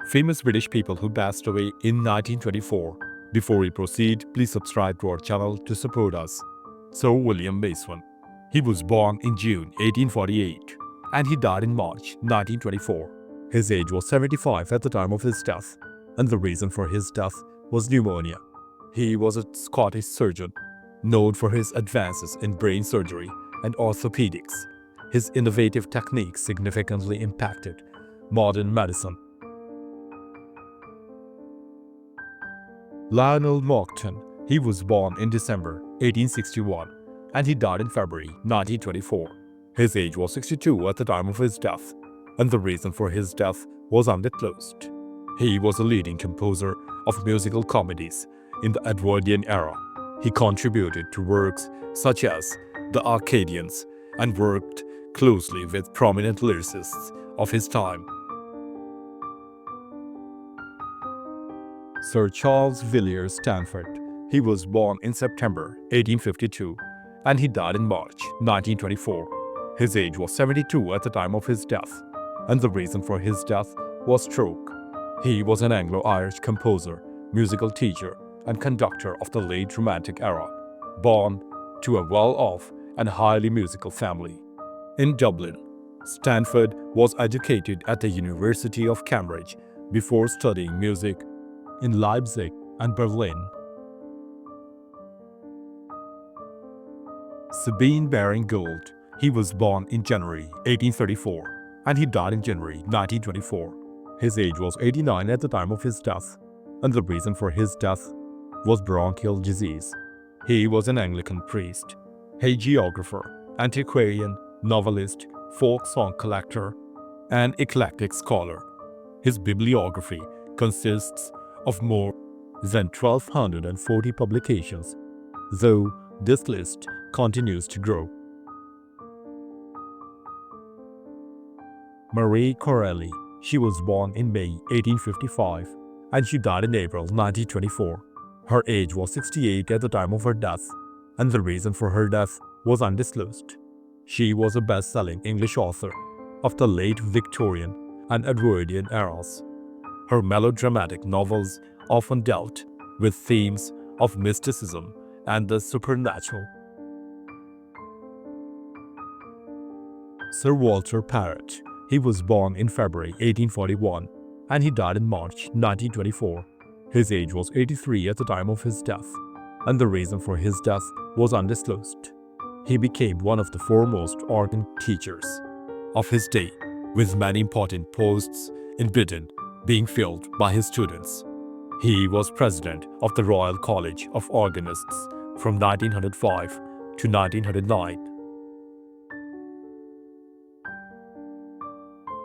famous British people who passed away in 1924. Before we proceed, please subscribe to our channel to support us. Sir William Mason. He was born in June 1848 and he died in March 1924. His age was 75 at the time of his death, and the reason for his death was pneumonia. He was a Scottish surgeon, known for his advances in brain surgery and orthopedics. His innovative techniques significantly impacted modern medicine. Lionel Monckton. He was born in December 1861 and he died in February 1924. His age was 62 at the time of his death, and the reason for his death was undisclosed. He was a leading composer of musical comedies in the Edwardian era. He contributed to works such as The Arcadians and worked closely with prominent lyricists of his time. Sir Charles Villiers Stanford. He was born in September 1852 and he died in March 1924. His age was 72 at the time of his death, and the reason for his death was stroke. He was an Anglo-Irish composer, musical teacher, and conductor of the late Romantic era, born to a well-off and highly musical family. In Dublin, Stanford was educated at the University of Cambridge before studying music in Leipzig and Berlin. Sabine Baring-Gould. He was born in January 1834 and he died in January 1924. His age was 89 at the time of his death, and the reason for his death was bronchial disease. He was an Anglican priest, hagiographer, antiquarian, novelist, folk song collector, and eclectic scholar. His bibliography consists of more than 1,240 publications, though this list continues to grow. Marie Corelli. She was born in May 1855 and she died in April 1924. Her age was 68 at the time of her death, and the reason for her death was undisclosed. She was a best-selling English author of the late Victorian and Edwardian eras. Her melodramatic novels often dealt with themes of mysticism and the supernatural. Sir Walter Parrott. He was born in February 1841 and he died in March 1924. His age was 83 at the time of his death, and the reason for his death was undisclosed. He became one of the foremost organ teachers of his day, with many important posts in Britain being filled by his students. He was president of the Royal College of Organists from 1905 to 1909.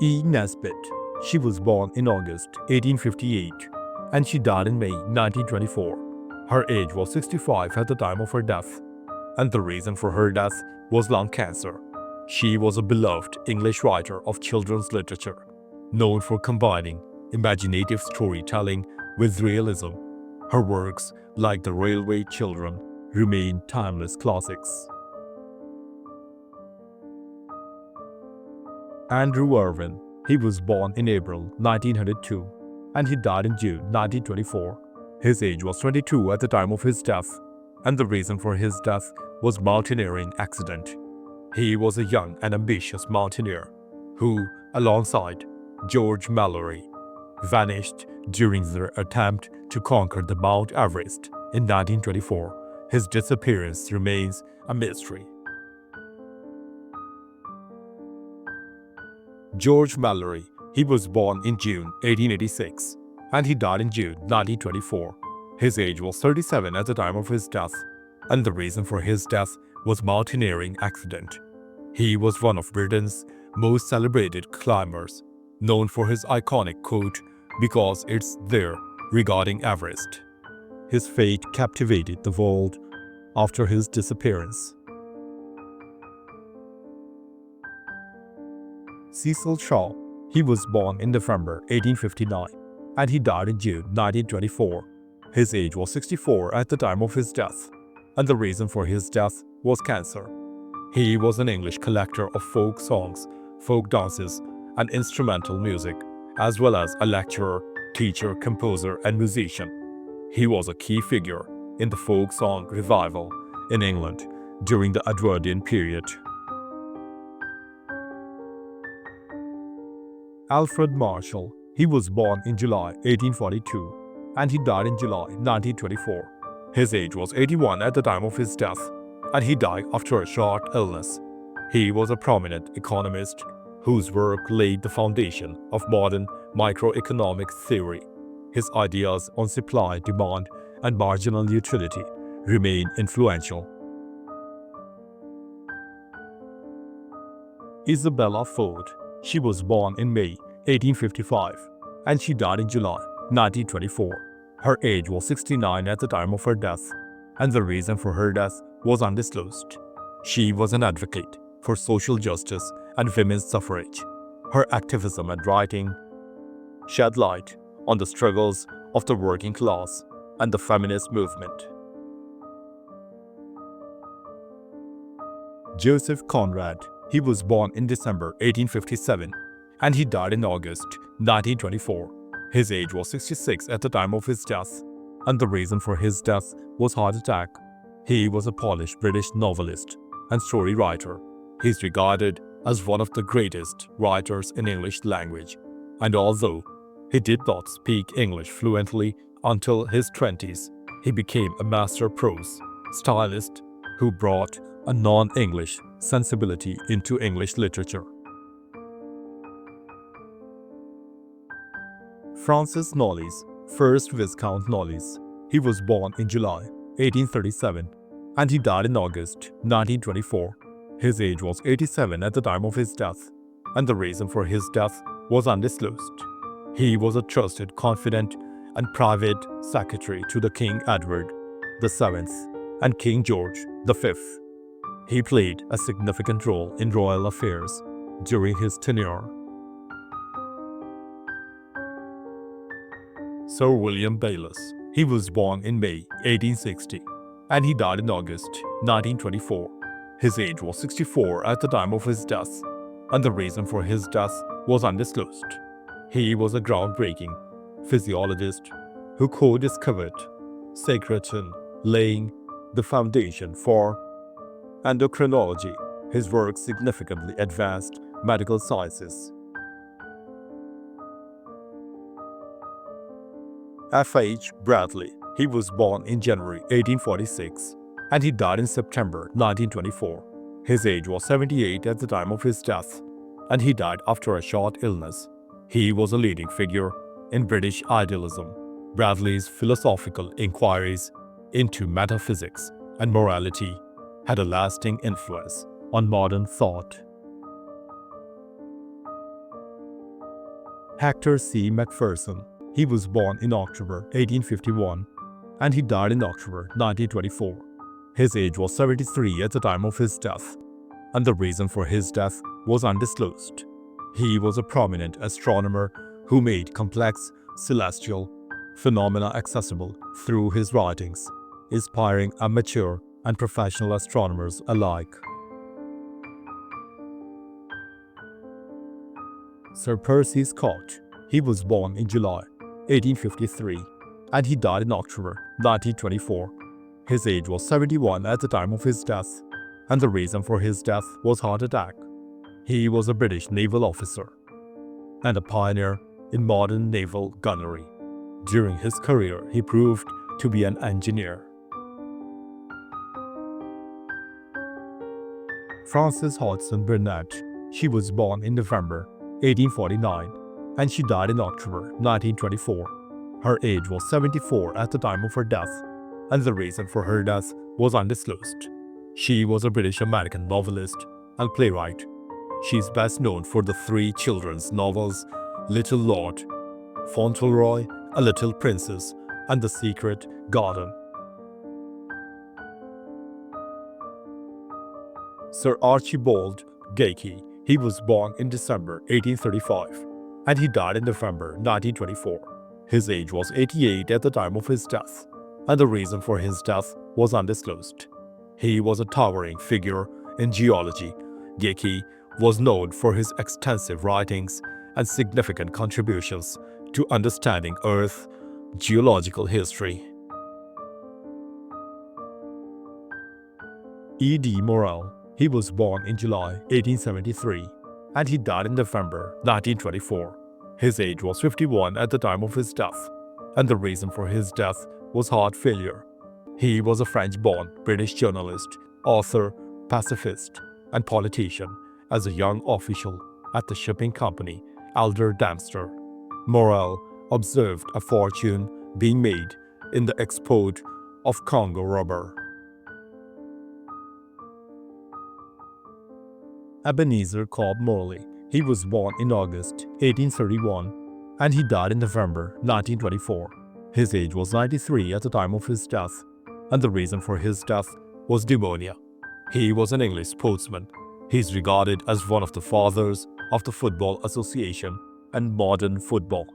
E. Nesbit. She was born in August 1858 and she died in May 1924. Her age was 65 at the time of her death, and the reason for her death was lung cancer. She was a beloved English writer of children's literature, known for combining imaginative storytelling with realism. Her works, like The Railway Children, remain timeless classics. Andrew Irwin. He was born in April 1902 and he died in June 1924. His age was 22 at the time of his death, and the reason for his death was mountaineering accident. He was a young and ambitious mountaineer who, alongside George Mallory, vanished during their attempt to conquer the Mount Everest in 1924. His disappearance remains a mystery. George Mallory. He was born in June 1886 and he died in June 1924. His age was 37 at the time of his death, and the reason for his death was mountaineering accident. He was one of Britain's most celebrated climbers, known for his iconic quote, "Because it's there," regarding Everest. His fate captivated the world after his disappearance. Cecil Shaw. He was born in November 1859 and he died in June 1924. His age was 64 at the time of his death, and the reason for his death was cancer. He was an English collector of folk songs, folk dances, and instrumental music, as well as a lecturer teacher, composer, and musician. He was a key figure in the folk song revival in England during the Edwardian period. Alfred Marshall. He was born in July 1842 and he died in July 1924. His age was 81 at the time of his death, and he died after a short illness. He was a prominent economist whose work laid the foundation of modern microeconomic theory. His ideas on supply, demand, and marginal utility remain influential. Isabella Ford. She was born in May 1855 and she died in July 1924. Her age was 69 at the time of her death, and the reason for her death was undisclosed. She was an advocate for social justice and women's suffrage. Her activism and writing shed light on the struggles of the working class and the feminist movement. Joseph Conrad. He was born in December 1857 and he died in August 1924. His age was 66 at the time of his death, and the reason for his death was heart attack. He was a Polish British novelist and story writer. He is regarded as one of the greatest writers in English language, and although he did not speak English fluently until his 20s, he became a master prose stylist who brought a non-English sensibility into English literature. Francis Knollys, 1st Viscount Knollys. He was born in July 1837 and he died in August 1924. His age was 87 at the time of his death, and the reason for his death was undisclosed. He was a trusted confidant and private secretary to the King Edward VII and King George V. He played a significant role in royal affairs during his tenure. Sir William Bayliss. He was born in May 1860 and he died in August 1924. His age was 64 at the time of his death, and the reason for his death was undisclosed. He was a groundbreaking physiologist who co-discovered secretin, laying the foundation for endocrinology. His work significantly advanced medical sciences. F.H. Bradley. He was born in January 1846 and he died in September 1924. His age was 78 at the time of his death, and he died after a short illness. He was a leading figure in British idealism. Bradley's philosophical inquiries into metaphysics and morality had a lasting influence on modern thought. Hector C. Macpherson. He was born in October 1851 and he died in October 1924. His age was 73 at the time of his death, and the reason for his death was undisclosed. He was a prominent astronomer who made complex celestial phenomena accessible through his writings, inspiring amateur and professional astronomers alike. Sir Percy Scott. He was born in July 1853 and he died in October 1924. His age was 71 at the time of his death, and the reason for his death was heart attack. He was a British naval officer and a pioneer in modern naval gunnery. During his career, he proved to be an engineer. Frances Hodgson Burnett. She was born in November 1849 and she died in October 1924. Her age was 74 at the time of her death, and the reason for her death was undisclosed. She was a British-American novelist and playwright. She is best known for the three children's novels Little Lord, Fauntleroy, A Little Princess, and The Secret Garden. Sir Archibald Geikie. He was born in December 1835 and he died in November 1924. His age was 88 at the time of his death, and the reason for his death was undisclosed. He was a towering figure in geology. Geikie was known for his extensive writings and significant contributions to understanding Earth geological history. E.D. Morel. He was born in July 1873 and he died in November 1924. His age was 51 at the time of his death, and the reason for his death was heart failure. He was a French-born British journalist, author, pacifist, and politician. As a young official at the shipping company Elder Dempster, Morel observed a fortune being made in the export of Congo rubber. Ebenezer Cobb Morley. He was born in August 1831 and he died in November 1924. His age was 93 at the time of his death, and the reason for his death was pneumonia. He was an English sportsman. He is regarded as one of the fathers of the Football Association and modern football.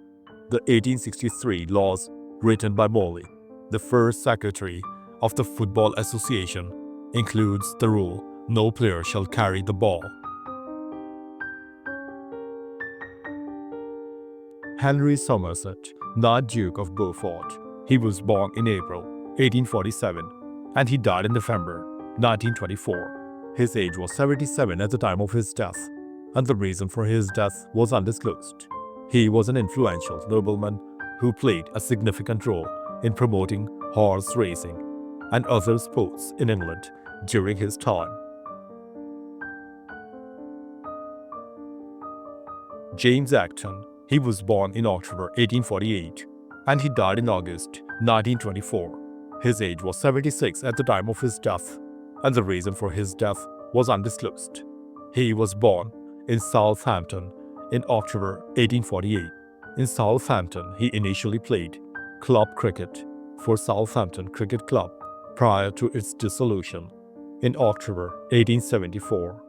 The 1863 laws written by Morley, the first secretary of the Football Association, includes the rule, no player shall carry the ball. Henry Somerset, not Duke of Beaufort. He was born in April 1847 and he died in November 1924. His age was 77 at the time of his death, and the reason for his death was undisclosed. He was an influential nobleman who played a significant role in promoting horse racing and other sports in England during his time. James Acton. He was born in October 1848 and he died in August 1924. His age was 76 at the time of his death, and the reason for his death was undisclosed. He was born in Southampton in October 1848. In Southampton, he initially played club cricket for Southampton Cricket Club prior to its dissolution in October 1874.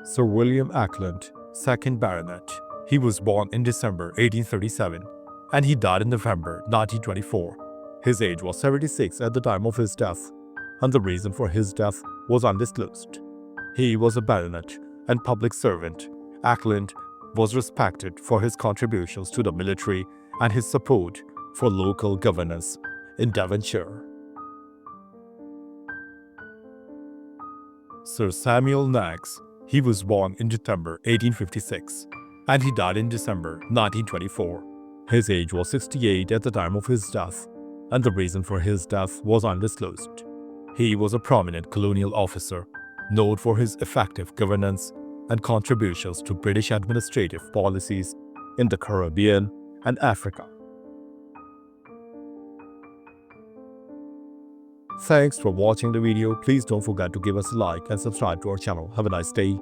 Sir William Ackland, 2nd Baronet. He was born in December 1837 and he died in November 1924. His age was 76 at the time of his death, and the reason for his death was undisclosed. He was a baronet and public servant. Ackland was respected for his contributions to the military and his support for local governance in Devonshire. Sir Samuel Knaggs. He was born in September 1856 and he died in December 1924. His age was 68 at the time of his death, and the reason for his death was undisclosed. He was a prominent colonial officer, known for his effective governance and contributions to British administrative policies in the Caribbean and Africa. Thanks for watching the video. Please don't forget to give us a like and subscribe to our channel. Have a nice day.